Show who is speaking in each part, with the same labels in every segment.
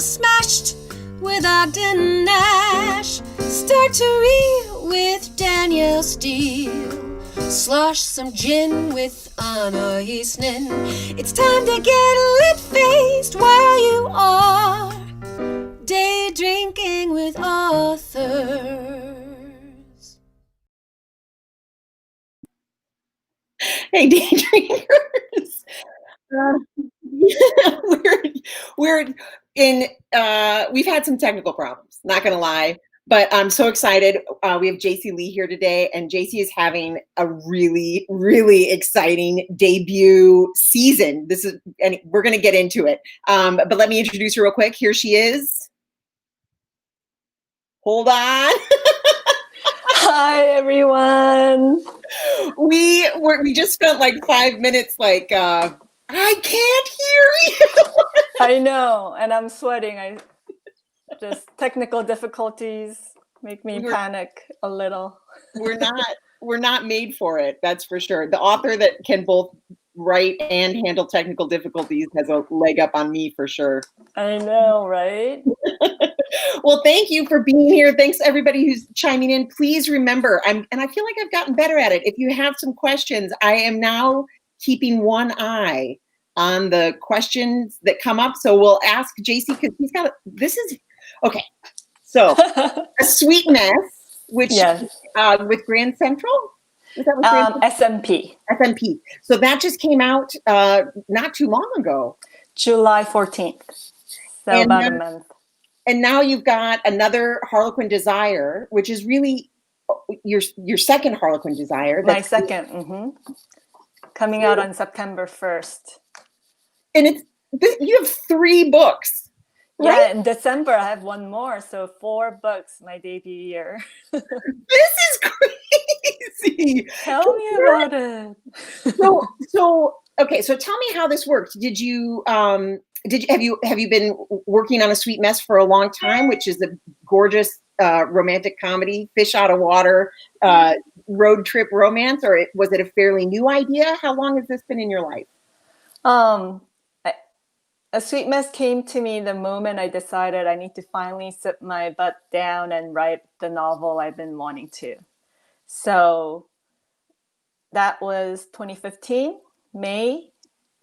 Speaker 1: Smashed with Ogden Nash. Start to read with Danielle Steele. Slosh some gin with Anna Eastman. It's time to get lit-faced while you are day drinking with authors.
Speaker 2: Hey, day drinkers. We're in we've had some technical problems, not gonna lie, but I'm so excited. We have Jayci Lee here today, and Jayci is having a really, really exciting debut season. And we're gonna get into it. But let me introduce her real quick. Here she is. Hold on.
Speaker 3: Hi, everyone.
Speaker 2: We just spent like 5 minutes like I can't hear you.
Speaker 3: I know, and I'm sweating. Just technical difficulties make me panic a little.
Speaker 2: We're not made for it, that's for sure. The author that can both write and handle technical difficulties has a leg up on me for sure.
Speaker 3: I know, right?
Speaker 2: Well, thank you for being here. Thanks everybody who's chiming in. Please remember, and I feel like I've gotten better at it. If you have some questions, I am now keeping one eye on the questions that come up. So we'll ask JC because okay. So A Sweet Mess, which with Grand Central. Is that what
Speaker 3: SMP.
Speaker 2: SMP. So that just came out not too long ago.
Speaker 3: July 14th. So about a month.
Speaker 2: And now you've got another Harlequin Desire, which is really your second Harlequin Desire.
Speaker 3: My second. Mm-hmm. Coming out on September 1st.
Speaker 2: And you have 3 books. Right?
Speaker 3: Yeah, in December I have one more, so 4 books my debut year.
Speaker 2: This is crazy.
Speaker 3: Tell me about it.
Speaker 2: So okay, so tell me how this worked. Have you been working on A Sweet Mess for a long time, which is a gorgeous romantic comedy, fish out of water, road trip romance, or was it a fairly new idea? How long has this been in your life?
Speaker 3: A Sweet Mess came to me the moment I decided I need to finally sit my butt down and write the novel I've been wanting to. So that was 2015, May,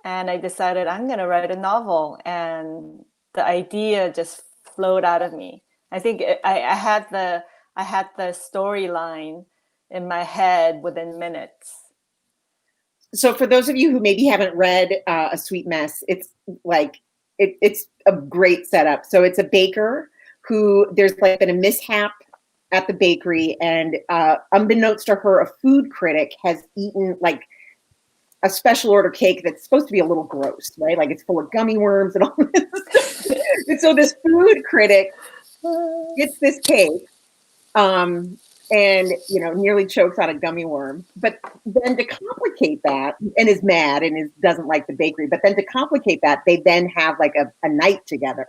Speaker 3: and I decided I'm going to write a novel, and the idea just flowed out of me. I think I had the storyline in my head within minutes.
Speaker 2: So for those of you who maybe haven't read A Sweet Mess, it's like it's a great setup. So it's a baker who there's like been a mishap at the bakery, and unbeknownst to her, a food critic has eaten like a special order cake that's supposed to be a little gross, right? Like it's full of gummy worms and all this. And so this food critic gets this cake, and nearly chokes on a gummy worm. But then to complicate that, and is mad and doesn't like the bakery. But then to complicate that, they then have like a night together,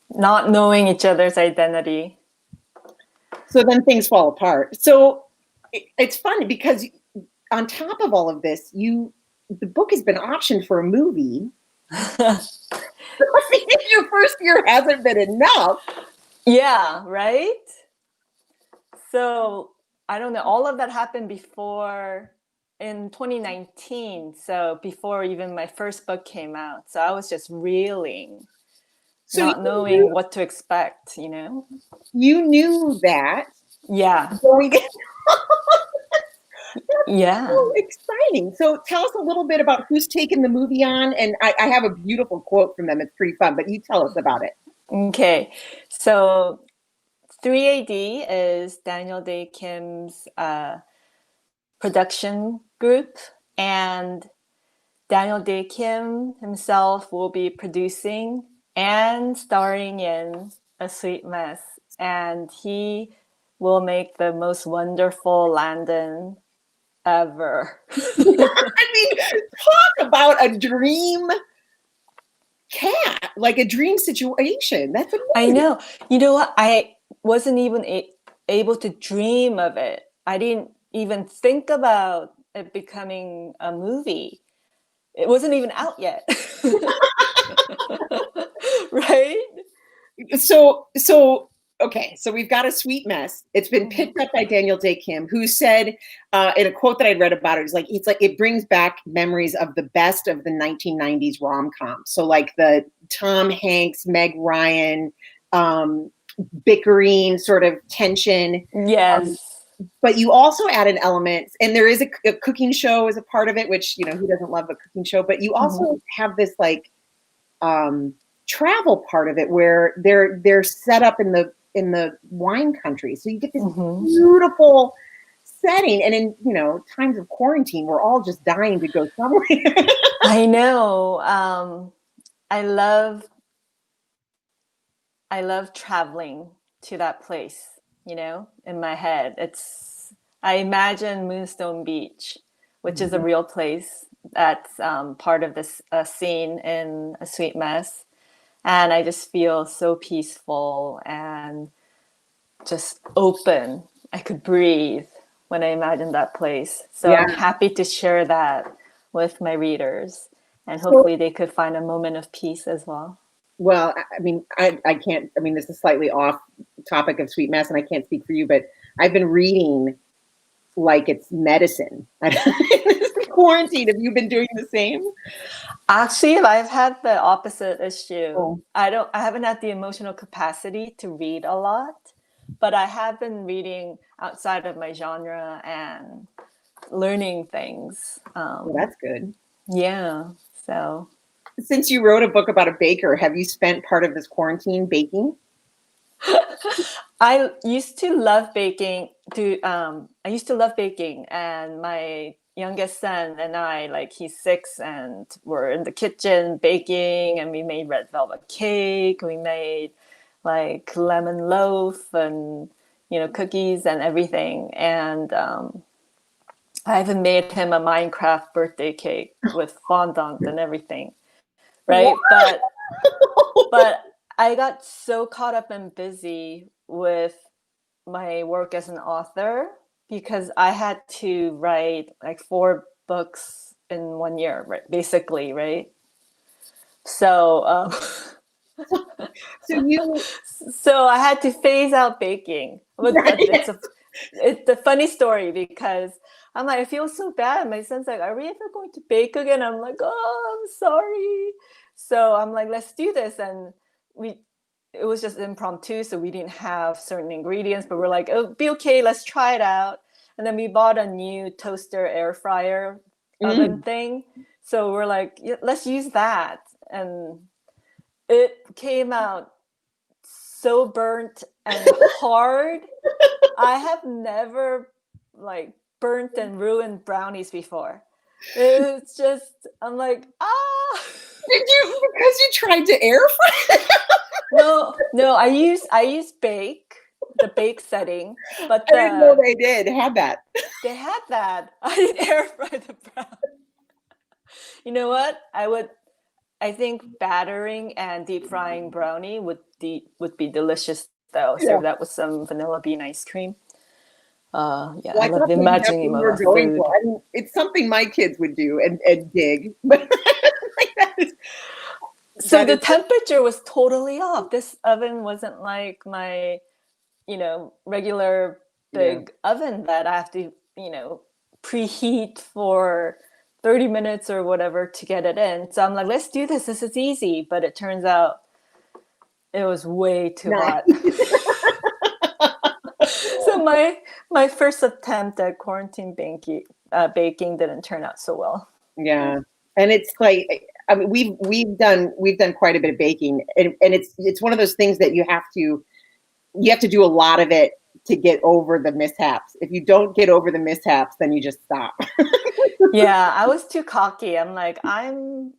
Speaker 3: not knowing each other's identity.
Speaker 2: So then things fall apart. So it's funny because on top of all of this, the book has been optioned for a movie. Your first year hasn't been enough.
Speaker 3: Yeah, right? So I don't know. All of that happened before in 2019. So before even my first book came out. So I was just reeling, not knowing what to expect, You
Speaker 2: knew that.
Speaker 3: Yeah. Yeah.
Speaker 2: So exciting. So tell us a little bit about who's taken the movie on. And I have a beautiful quote from them. It's pretty fun, but you tell us about it.
Speaker 3: Okay. So 3AD is Daniel Day Kim's production group, and Daniel Day Kim himself will be producing and starring in A Sweet Mess, and he will make the most wonderful Landon ever.
Speaker 2: I mean, talk about a dream cat, like a dream situation. That's amazing.
Speaker 3: I know. You know what? I wasn't even able to dream of it. I didn't even think about it becoming a movie. It wasn't even out yet. Right?
Speaker 2: So okay, so we've got a sweet mess. It's been picked up by Daniel Day Kim, who said in a quote that I read about it, it's like it brings back memories of the best of the 1990s rom-coms. So like the Tom Hanks, Meg Ryan, bickering sort of tension.
Speaker 3: Yes.
Speaker 2: But you also add an element, and there is a cooking show as a part of it, which, who doesn't love a cooking show? But you also have this like travel part of it where they're set up in the wine country, so you get this beautiful setting. And in times of quarantine, we're all just dying to go somewhere.
Speaker 3: I know. I love traveling to that place. In my head, I imagine Moonstone Beach, which is a real place that's part of this scene in A Sweet Mess. And I just feel so peaceful and just open. I could breathe when I imagine that place. So I'm happy to share that with my readers. And hopefully they could find a moment of peace as well.
Speaker 2: Well, I mean, I can't, this is slightly off topic of Sweet Mess, and I can't speak for you, but I've been reading like it's medicine. Quarantine, have you been doing the same?
Speaker 3: Actually, I've had the opposite issue. I haven't had the emotional capacity to read a lot, but I have been reading outside of my genre and learning things.
Speaker 2: Well, that's good.
Speaker 3: Yeah. So
Speaker 2: since you wrote a book about a baker, have you spent part of this quarantine baking?
Speaker 3: I used to love baking. And my youngest son and I, he's 6, and we're in the kitchen baking, and we made red velvet cake. We made lemon loaf and cookies and everything. And I even made him a Minecraft birthday cake with fondant and everything. Right. But I got so caught up and busy with my work as an author because I had to write 4 books in 1 year, right? Basically, right? So, so I had to phase out baking. But it's a funny story because I'm like, I feel so bad. My son's like, are we ever going to bake again? I'm like, oh, I'm sorry. So I'm like, let's do this. And it was just impromptu. So we didn't have certain ingredients, but we're like, oh, be okay. Let's try it out. And then we bought a new toaster air fryer oven thing. So we're like, yeah, let's use that. And it came out so burnt and hard. I have never burnt and ruined brownies before. It's just, I'm like,
Speaker 2: Did you, because you tried to air fry?
Speaker 3: No, I use the bake setting, but
Speaker 2: I didn't know they had that.
Speaker 3: They had that. I didn't air fry the brownie. You know what? I think battering and deep frying brownie would be delicious though.
Speaker 2: Yeah.
Speaker 3: Serve that with some vanilla bean ice cream. Well,
Speaker 2: I
Speaker 3: love imagining about food.
Speaker 2: It's something my kids would do and dig, but
Speaker 3: so the temperature was totally off. This oven wasn't like my, regular big oven that I have to, preheat for 30 minutes or whatever to get it in. So I'm like, let's do this. This is easy. But it turns out it was way too hot. So my first attempt at quarantine baking didn't turn out so well.
Speaker 2: Yeah, and it's we've done quite a bit of baking, and it's one of those things that you have to do a lot of it to get over the mishaps. If you don't get over the mishaps, then you just stop.
Speaker 3: Yeah, I was too cocky. I'm like, I'm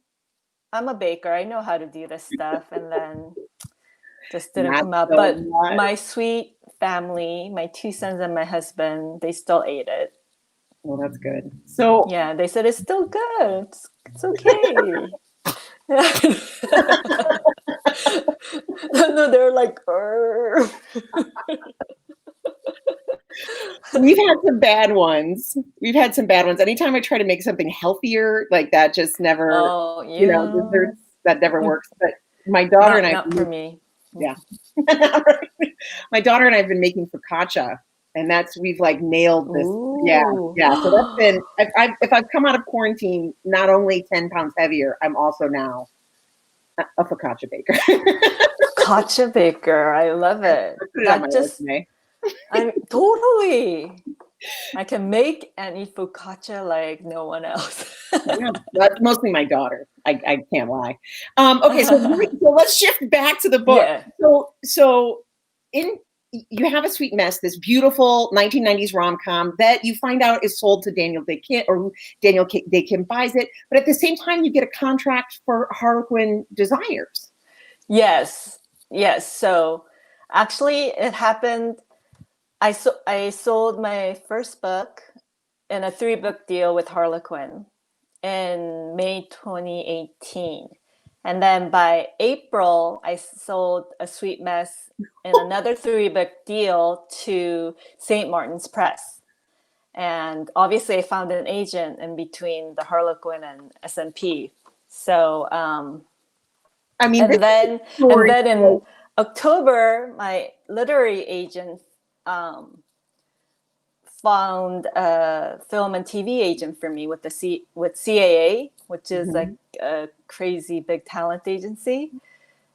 Speaker 3: a baker. I know how to do this stuff, and then just didn't come out. But my sweet family, my 2 sons and my husband, they still ate it.
Speaker 2: Well, that's good. So
Speaker 3: yeah, they said it's still good. It's okay. No, they're like,
Speaker 2: We've had some bad ones. Anytime I try to make something healthier, like that just never, desserts, that never works. But My daughter and I,
Speaker 3: Not for me.
Speaker 2: yeah. My daughter and I have been making focaccia, and we've like nailed this. Yeah,
Speaker 3: Ooh.
Speaker 2: yeah. So that's been, if I've come out of quarantine not only 10 pounds heavier, I'm also now a focaccia baker.
Speaker 3: Focaccia baker. I love it.
Speaker 2: I put it on my resume.
Speaker 3: I'm totally. I can make and eat focaccia like no one else.
Speaker 2: Yeah, that's mostly my daughter. I can't lie. Okay, so let's shift back to the book.
Speaker 3: Yeah.
Speaker 2: So you have A Sweet Mess, this beautiful 1990s rom-com that you find out is sold to Daniel Day Kim, or Daniel Day Kim buys it, but at the same time you get a contract for Harlequin Desires.
Speaker 3: Yes. So actually, it happened. I sold my first book in a 3-book deal with Harlequin in May 2018. And then by April, I sold A Sweet Mess in another 3-book deal to St. Martin's Press. And obviously, I found an agent in between the Harlequin and SMP. So,
Speaker 2: I mean,
Speaker 3: and then in October, my literary agent found a film and TV agent for me with CAA, which is like a crazy big talent agency.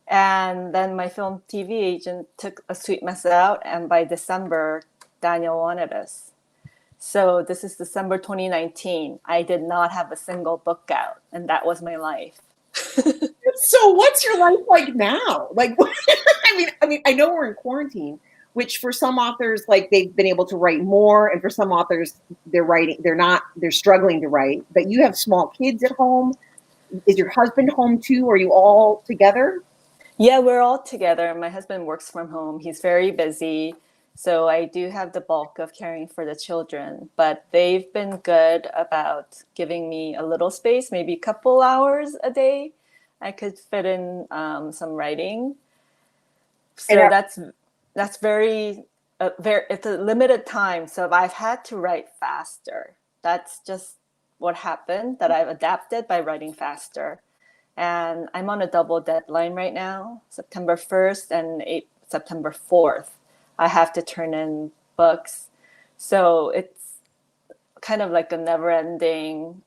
Speaker 3: And then my film TV agent took A Sweet Mess out, and by December, Daniel wanted us. So this is December 2019. I did not have a single book out, and that was my life.
Speaker 2: So what's your life like now? Like, I mean, I know we're in quarantine, which for some authors, like they've been able to write more, and for some authors, they're struggling to write. But you have small kids at home. Is your husband home too? Are you all together?
Speaker 3: Yeah, we're all together. My husband works from home. He's very busy. So I do have the bulk of caring for the children, but they've been good about giving me a little space, maybe a couple hours a day. I could fit in some writing. So that's very, it's a limited time. So if I've had to write faster, that's just what happened, that I've adapted by writing faster. And I'm on a double deadline right now, September 1st and September 4th. I have to turn in books. So it's kind of like a never-ending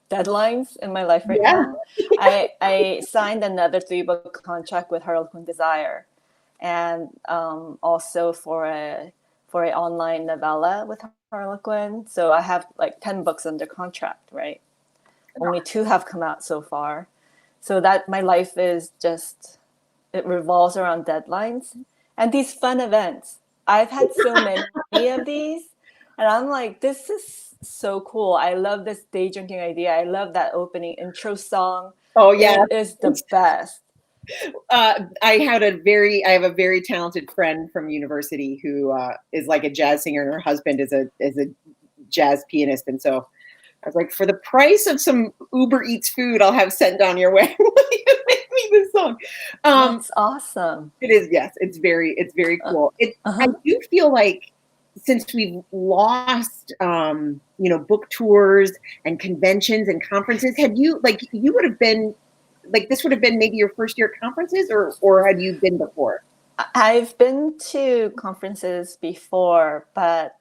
Speaker 3: deadlines in my life right now. I signed another 3-book contract with Harlequin Desire, and also for an online novella with Harlequin. So I have like 10 books under contract, right? Only 2 have come out so far. So that my life is just, it revolves around deadlines and these fun events. I've had so many of these, and I'm like, this is so cool. I love this day drinking idea. I love that opening intro song.
Speaker 2: Oh yeah,
Speaker 3: it is the best.
Speaker 2: I have a very talented friend from university who is like a jazz singer, and her husband is a jazz pianist, and so I was like, for the price of some Uber Eats food, I'll have sent down your way. You make me this song.
Speaker 3: That's awesome.
Speaker 2: It is, yes. It's very cool. I do feel like since we've lost, book tours and conventions and conferences, you would have been like, this would have been maybe your first year at conferences, or had you been before?
Speaker 3: I've been to conferences before, but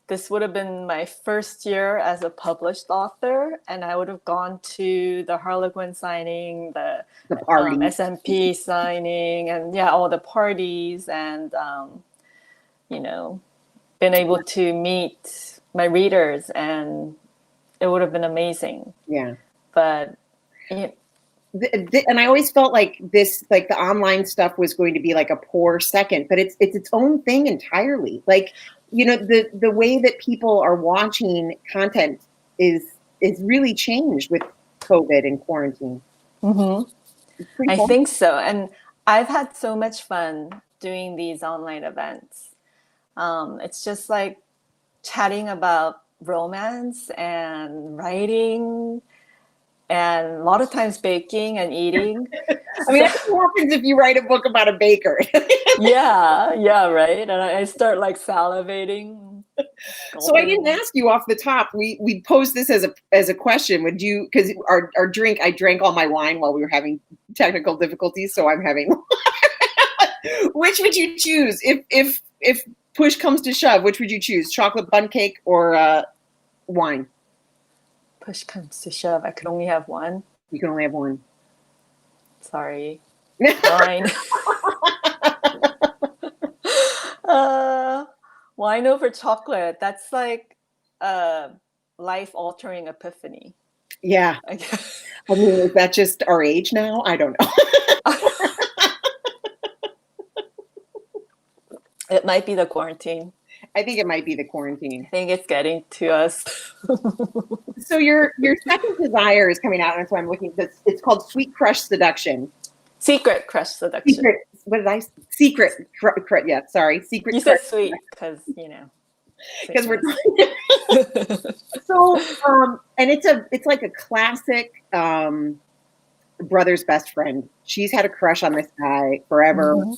Speaker 3: this would have been my first year as a published author, and I would have gone to the Harlequin signing, the SMP signing, and all the parties, and been able to meet my readers, and it would have been amazing.
Speaker 2: Yeah.
Speaker 3: But
Speaker 2: and I always felt like this, like the online stuff was going to be like a poor second, but it's its own thing entirely. Like, the way that people are watching content is really changed with COVID and quarantine.
Speaker 3: I think so. And I've had so much fun doing these online events. It's just like chatting about romance and writing, and a lot of times baking and eating.
Speaker 2: I mean, that's what happens if you write a book about a baker.
Speaker 3: Yeah, right. And I start like salivating.
Speaker 2: So I didn't ask you off the top. We posed this as a question. Would you? Because our drink, I drank all my wine while we were having technical difficulties, so I'm having. Which would you choose if push comes to shove? Which would you choose, chocolate bundt cake or wine?
Speaker 3: Push comes to shove, I could only have one.
Speaker 2: You can only have one.
Speaker 3: Sorry. Wine. Wine over chocolate. That's like a life-altering epiphany.
Speaker 2: Yeah.
Speaker 3: I guess.
Speaker 2: I mean, is that just our age now? I don't know.
Speaker 3: It might be the quarantine.
Speaker 2: I think it might be the quarantine.
Speaker 3: I think it's getting to us.
Speaker 2: So your second desire is coming out, and so I'm looking. It's called Sweet Crush Seduction.
Speaker 3: Secret crush seduction.
Speaker 2: Secret. What did I? Secret. Yeah. Sorry. Secret.
Speaker 3: You said sweet because
Speaker 2: because we're. So and it's like a classic brother's best friend. She's had a crush on this guy forever. Mm-hmm.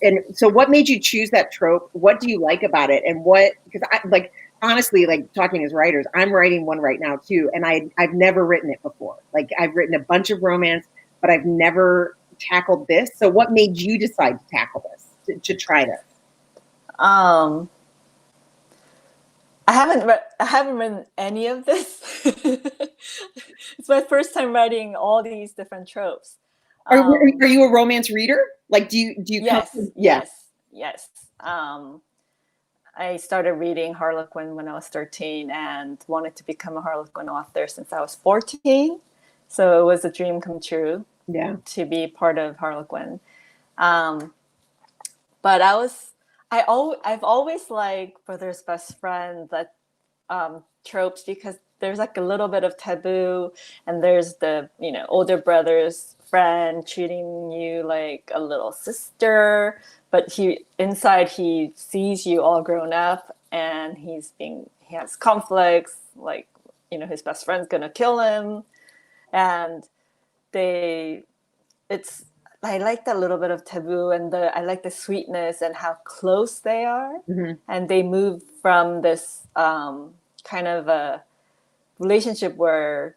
Speaker 2: And so what made you choose that trope? What do you like about it? And because I like, honestly, like talking as writers, I'm writing one right now too. And I've never written it before. Like I've written a bunch of romance, but I've never tackled this. So what made you decide to tackle this, to try this?
Speaker 3: I haven't written any of this. It's my first time writing all these different tropes.
Speaker 2: Are you a romance reader? Like, do you?
Speaker 3: Yes. I started reading Harlequin when I was 13 and wanted to become a Harlequin author since I was 14. So it was a dream come true.
Speaker 2: Yeah.
Speaker 3: To be part of Harlequin. But I've always liked Brother's Best Friend, that tropes, because there's like a little bit of taboo, and there's the older brother's friend treating you like a little sister, but he sees you all grown up, and he has conflicts, like his best friend's gonna kill him, and I like that little bit of taboo, and I like the sweetness and how close they are. Mm-hmm. And they move from this kind of a relationship where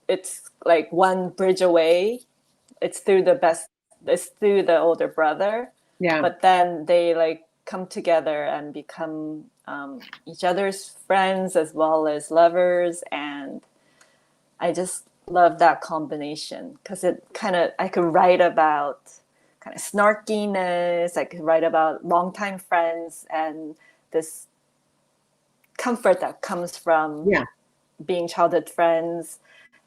Speaker 3: it's like one bridge away. It's through the older brother.
Speaker 2: Yeah.
Speaker 3: But then they like come together and become each other's friends as well as lovers, and I just love that combination because I could write about kind of snarkiness. I could write about longtime friends and this comfort that comes from being childhood friends.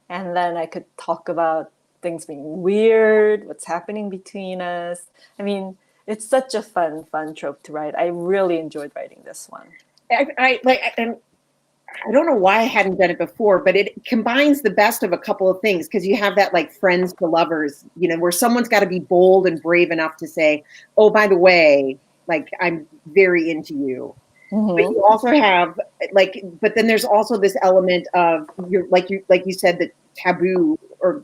Speaker 3: And then I could talk about things being weird, what's happening between us. I mean, it's such a fun trope to write. I really enjoyed writing this one.
Speaker 2: I don't know why I hadn't done it before, but it combines the best of a couple of things, because you have that like friends to lovers, where someone's got to be bold and brave enough to say, oh, by the way, like I'm very into you. Mm-hmm. But you also have but then there's also this element of like you said, the taboo or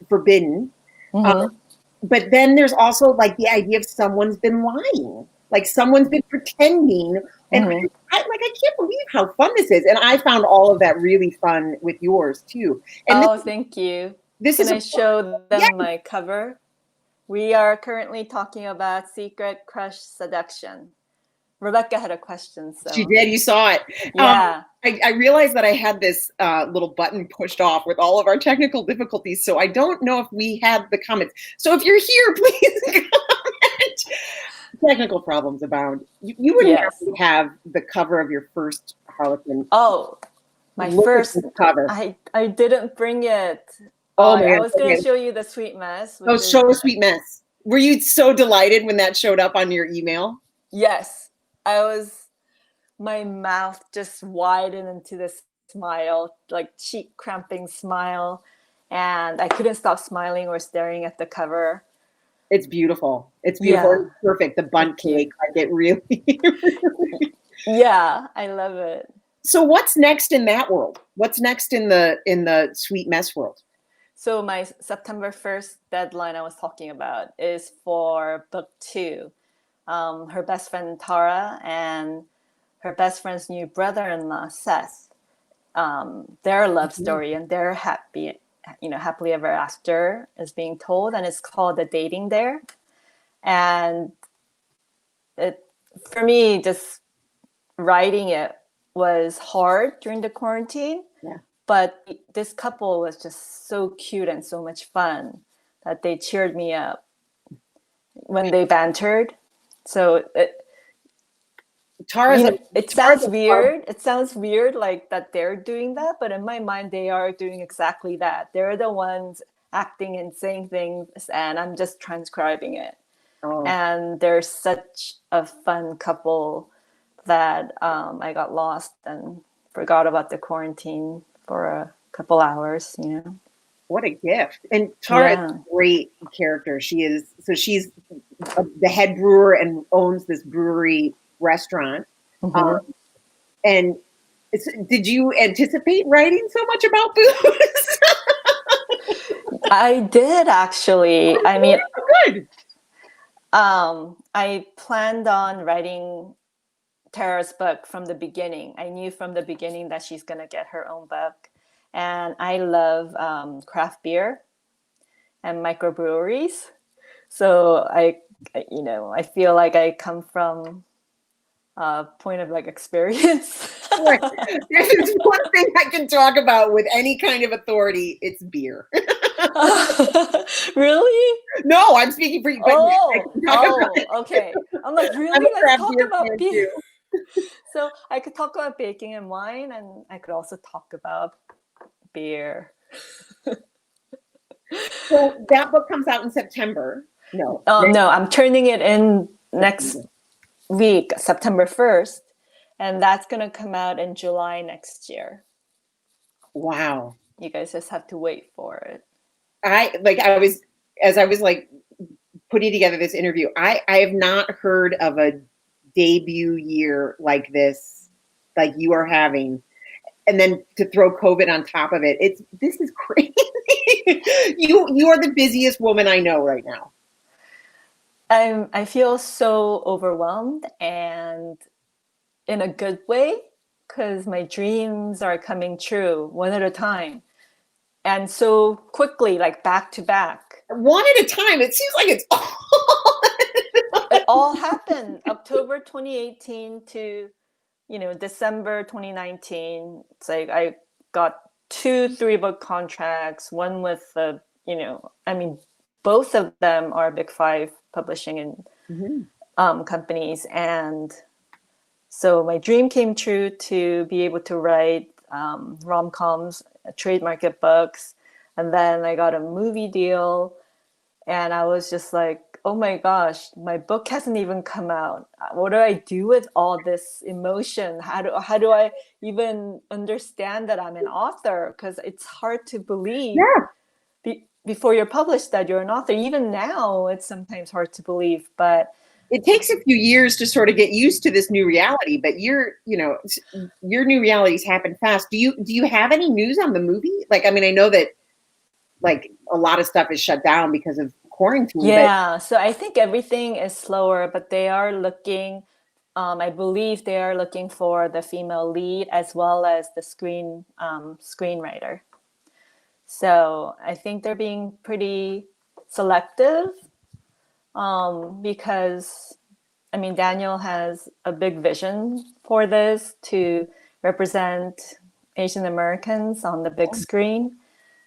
Speaker 2: forbidden. Mm-hmm. But then there's also like the idea of someone's been lying, like someone's been pretending. And mm-hmm. I can't believe how fun this is. And I found all of that really fun with yours too. And
Speaker 3: thank you. Can I show them my cover? We are currently talking about Secret Crush Seduction. Rebecca had a question. So
Speaker 2: she did. You saw it.
Speaker 3: Yeah.
Speaker 2: I realized that I had this little button pushed off with all of our technical difficulties. So I don't know if we had the comments. So if you're here, please comment. Technical problems abound. You wouldn't have the cover of your first Harlequin.
Speaker 3: Oh, my first
Speaker 2: cover.
Speaker 3: I didn't bring it. I was going to show you the Sweet Mess.
Speaker 2: Oh, show a Sweet Mess. Were you so delighted when that showed up on your email?
Speaker 3: Yes. My mouth just widened into this smile, like cheek cramping smile. And I couldn't stop smiling or staring at the cover.
Speaker 2: It's beautiful. It's beautiful. Yeah. It's perfect. The bundt cake, like it really.
Speaker 3: Yeah, I love it.
Speaker 2: So what's next in that world? What's next in the Sweet Mess world?
Speaker 3: So my September 1st deadline I was talking about is for book 2. Her best friend Tara and her best friend's new brother-in-law Seth. Their love story and their happy happily ever after is being told, and it's called The Dating Dare. And it, for me, just writing it was hard during the quarantine.
Speaker 2: Yeah.
Speaker 3: But this couple was just so cute and so much fun that they cheered me up when they bantered. So it sounds weird. It sounds weird like that they're doing that, but in my mind, they are doing exactly that. They're the ones acting and saying things, and I'm just transcribing it.
Speaker 2: Oh.
Speaker 3: And they're such a fun couple that I got lost and forgot about the quarantine for a couple hours,
Speaker 2: What a gift. And Tara is a great character. She's the head brewer and owns this brewery restaurant.
Speaker 3: Mm-hmm.
Speaker 2: And did you anticipate writing so much about booze?
Speaker 3: I did, actually. I mean,
Speaker 2: good.
Speaker 3: I planned on writing Tara's book from the beginning. I knew from the beginning that she's going to get her own book. And I love craft beer and microbreweries. So I feel like I come from a point of experience.
Speaker 2: Right. There's one thing I can talk about with any kind of authority, it's beer.
Speaker 3: Really?
Speaker 2: No, I'm speaking for you.
Speaker 3: Okay. I'm like, really? Let's talk about beer. So I could talk about baking and wine, and I could also talk about beer.
Speaker 2: So that book comes out in September. No.
Speaker 3: No, I'm turning it in next week, September 1st, and that's going to come out in July next year.
Speaker 2: Wow.
Speaker 3: You guys just have to wait for it.
Speaker 2: As I was putting together this interview, I have not heard of a debut year like this, like you are having, and then to throw COVID on top of it. This is crazy. You are the busiest woman I know right now.
Speaker 3: I feel so overwhelmed, and in a good way, because my dreams are coming true one at a time. And so quickly, like back to back.
Speaker 2: One at a time. It seems like it's all.
Speaker 3: It all happened October 2018 to, December 2019. It's like I got 2 3-book contracts, one with both of them are Big 5 publishing and companies. And so my dream came true to be able to write rom-coms, trade market books. And then I got a movie deal, and I was just like, oh my gosh, my book hasn't even come out. What do I do with all this emotion? How do I even understand that I'm an author? Because it's hard to believe before you're published that you're an author. Even now, it's sometimes hard to believe, but
Speaker 2: it takes a few years to sort of get used to this new reality. But your new realities happen fast. Do you have any news on the movie? I know that a lot of stuff is shut down because of quarantine.
Speaker 3: Yeah, so I think everything is slower, but they are looking, I believe they are looking for the female lead as well as the screenwriter. So I think they're being pretty selective because, Daniel has a big vision for this to represent Asian Americans on the big screen.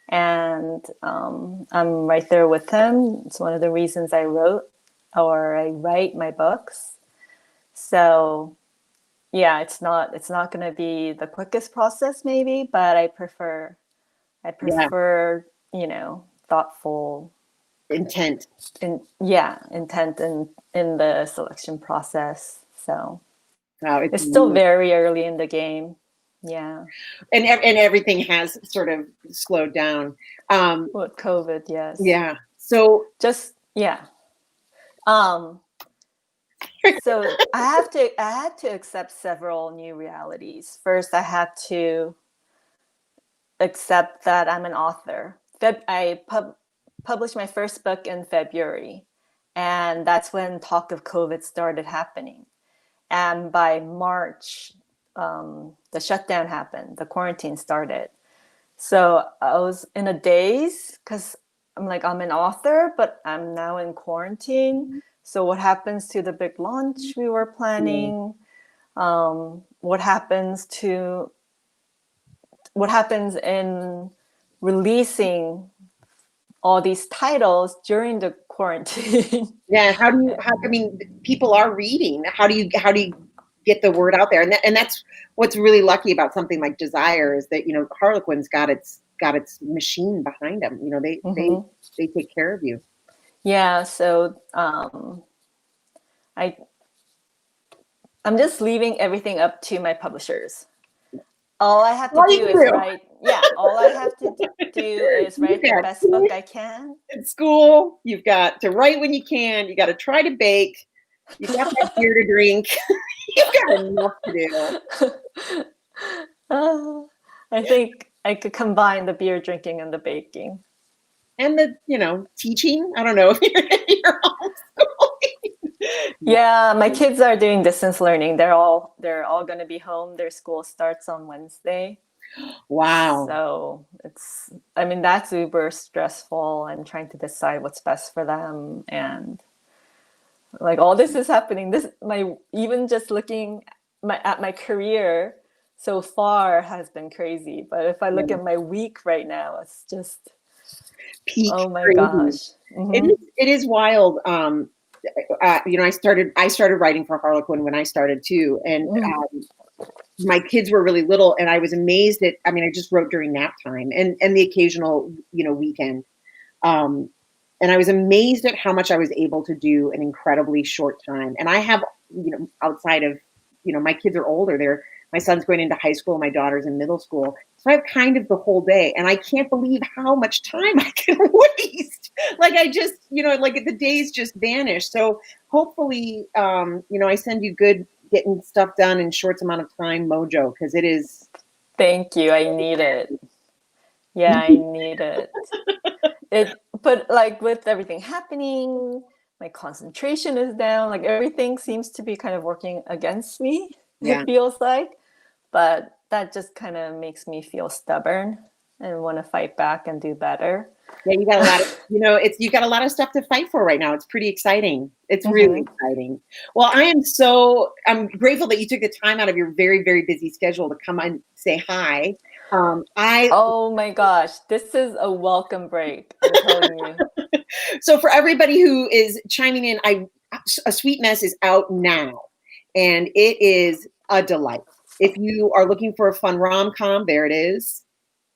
Speaker 3: And I'm right there with him. It's one of the reasons I write my books. So yeah, it's not going to be the quickest process maybe, but I prefer thoughtful
Speaker 2: intent
Speaker 3: in the selection process. So it's still very early in the game. Yeah.
Speaker 2: And everything has sort of slowed down.
Speaker 3: With COVID, yes.
Speaker 2: Yeah. So
Speaker 3: so I had to accept several new realities. First, I had to accept that I'm an author. I published my first book in February, and that's when talk of COVID started happening. And by March, the shutdown happened, the quarantine started. So I was in a daze because I'm like, I'm an author, but I'm now in quarantine. So what happens to the big launch we were planning? What happens in releasing all these titles during the quarantine?
Speaker 2: Yeah. I mean, people are reading. How do you get the word out there? And that's what's really lucky about something like Desire is that, Harlequin's got its machine behind them. They take care of you.
Speaker 3: Yeah. So I'm just leaving everything up to my publishers. All I have to do is write. Yeah, all I have to do is write the best book I can.
Speaker 2: At school, you've got to write when you can. You got to try to bake. You got to have beer to drink. You've got enough to do.
Speaker 3: I think I could combine the beer drinking and the baking.
Speaker 2: And the, teaching. I don't know if you're homeschooling.
Speaker 3: Yeah, my kids are doing distance learning. They're all going to be home. Their school starts on Wednesday.
Speaker 2: Wow.
Speaker 3: So that's uber stressful and trying to decide what's best for them. And like all this is happening. Even just looking at my career so far has been crazy. But if I look at my week right now, it's just
Speaker 2: peak.
Speaker 3: Oh my
Speaker 2: crazy.
Speaker 3: gosh. Mm-hmm.
Speaker 2: It is wild. I started writing for Harlequin when I started too. And my kids were really little and I was amazed at, I just wrote during nap time and the occasional, weekend. And I was amazed at how much I was able to do in incredibly short time. And I have, outside of, my kids are older. My son's going into high school, my daughter's in middle school. So I have kind of the whole day and I can't believe how much time I can waste. Like I just, like the days just vanish. So hopefully, I send you good getting stuff done in short amount of time mojo, because it is.
Speaker 3: Thank you. I need it. Yeah, I need it. But like with everything happening, my concentration is down. Like everything seems to be kind of working against me. Yeah. It feels like. But that just kind of makes me feel stubborn and want to fight back and do better.
Speaker 2: Yeah, you got a lot of, you got a lot of stuff to fight for right now. It's pretty exciting. It's really exciting. Well, I'm grateful that you took the time out of your very, very busy schedule to come and say hi.
Speaker 3: Oh my gosh, this is a welcome break, I'm telling you.
Speaker 2: So for everybody who is chiming in, A Sweet Mess is out now and it is a delight. If you are looking for a fun rom-com, there it is.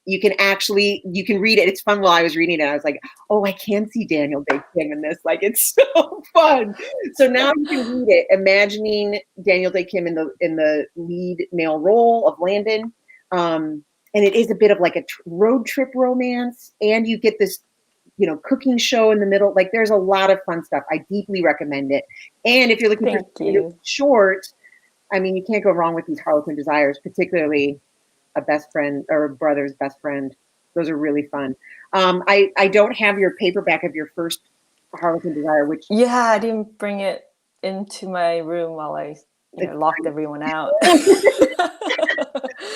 Speaker 2: You can read it. It's fun. While I was reading it, I was like, oh, I can see Daniel Day Kim in this. Like, it's so fun. So now you can read it, imagining Daniel Day Kim in the lead male role of Landon. And it is a bit of like a road trip romance. And you get this, cooking show in the middle. Like, there's a lot of fun stuff. I deeply recommend it. And if you're looking for something short, you can't go wrong with these Harlequin Desires, particularly a best friend or a brother's best friend. Those are really fun. I don't have your paperback of your first Harlequin Desire, which
Speaker 3: I didn't bring it into my room while I locked everyone out.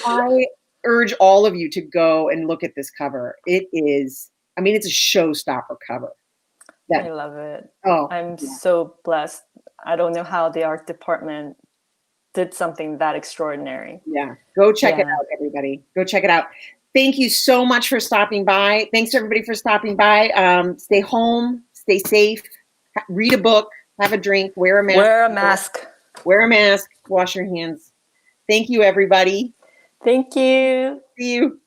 Speaker 2: I urge all of you to go and look at this cover. It is, it's a showstopper cover.
Speaker 3: I love it.
Speaker 2: Oh,
Speaker 3: I'm so blessed. I don't know how the art department did something that extraordinary.
Speaker 2: Yeah. Go check it out, everybody. Go check it out. Thank you so much for stopping by. Thanks everybody for stopping by. Stay home, stay safe, read a book, have a drink, wear a mask. Wear a mask, wash your hands. Thank you, everybody.
Speaker 3: Thank you.
Speaker 2: See you.